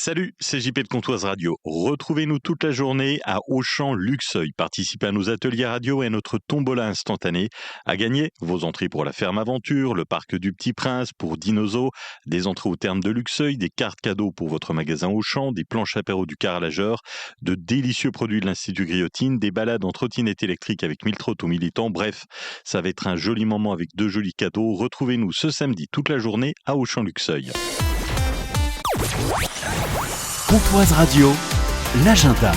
Salut, c'est JP de Comptoise Radio. Retrouvez-nous toute la journée à Auchan Luxeuil. Participez à nos ateliers radio et à notre tombola instantanée. À gagner, vos entrées pour la ferme aventure, le parc du Petit Prince pour Dinozo, des entrées au terme de Luxeuil, des cartes cadeaux pour votre magasin Auchan, des planches apéro du carrelageur, de délicieux produits de l'Institut Griotine, des balades en trottinette électrique avec 1000 trottos militants. Bref, ça va être un joli moment avec de jolis cadeaux. Retrouvez-nous ce samedi toute la journée à Auchan Luxeuil. Comptoise Radio, l'agenda.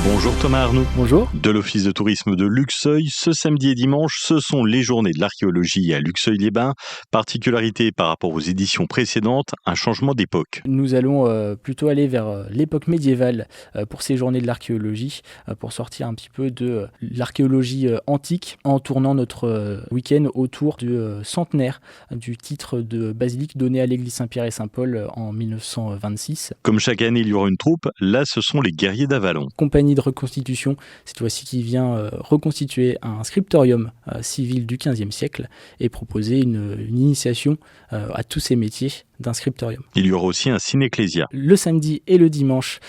Bonjour Thomas Arnoux. Bonjour. De l'Office de tourisme de Luxeuil, ce samedi et dimanche, ce sont les journées de l'archéologie à Luxeuil-les-Bains. Particularité par rapport aux éditions précédentes, un changement d'époque. Nous allons plutôt aller vers l'époque médiévale pour ces journées de l'archéologie, pour sortir un petit peu de l'archéologie antique, en tournant notre week-end autour du centenaire du titre de basilique donné à l'église Saint-Pierre et Saint-Paul en 1926. Comme chaque année, il y aura une troupe. Là, ce sont les guerriers d'Avalon. Compagnie de reconstitution, cette fois-ci qui vient reconstituer un scriptorium civil du XVe siècle et proposer une initiation à tous ces métiers d'un scriptorium. Il y aura aussi un ciné-ecclésia. Le samedi et le dimanche,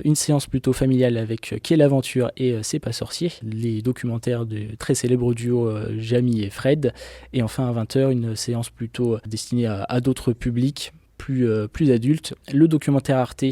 une séance plutôt familiale avec Quelle aventure et C'est pas sorcier, les documentaires du très célèbre duo Jamie et Fred. Et enfin à 20h, une séance plutôt destinée à d'autres publics, plus adultes, le documentaire Arte,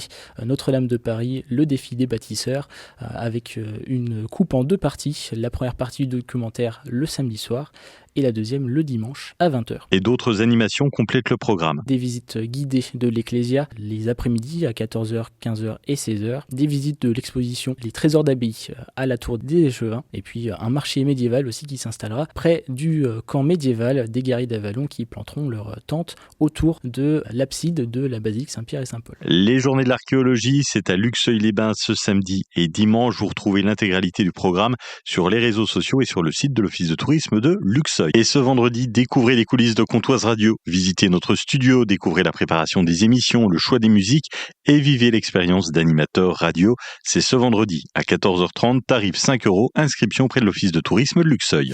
Notre-Dame de Paris, le défi des bâtisseurs, avec une coupe en deux parties. La première partie du documentaire le samedi soir et la deuxième le dimanche à 20h. Et d'autres animations complètent le programme. Des visites guidées de l'Ecclésia les après-midi à 14h, 15h et 16h. Des visites de l'exposition Les Trésors d'Abbaye à la Tour des Échevins. Et puis un marché médiéval aussi qui s'installera près du camp médiéval des guerriers d'Avalon qui planteront leur tente autour de l'abside de la basilique Saint-Pierre et Saint-Paul. Les journées de l'archéologie, c'est à Luxeuil-les-Bains ce samedi et dimanche. Vous retrouvez l'intégralité du programme sur les réseaux sociaux et sur le site de l'Office de tourisme de Luxeuil. Et ce vendredi, découvrez les coulisses de Comptoise Radio, visitez notre studio, découvrez la préparation des émissions, le choix des musiques et vivez l'expérience d'animateur radio. C'est ce vendredi à 14h30, tarif 5 €, inscription près de l'Office de tourisme de Luxeuil.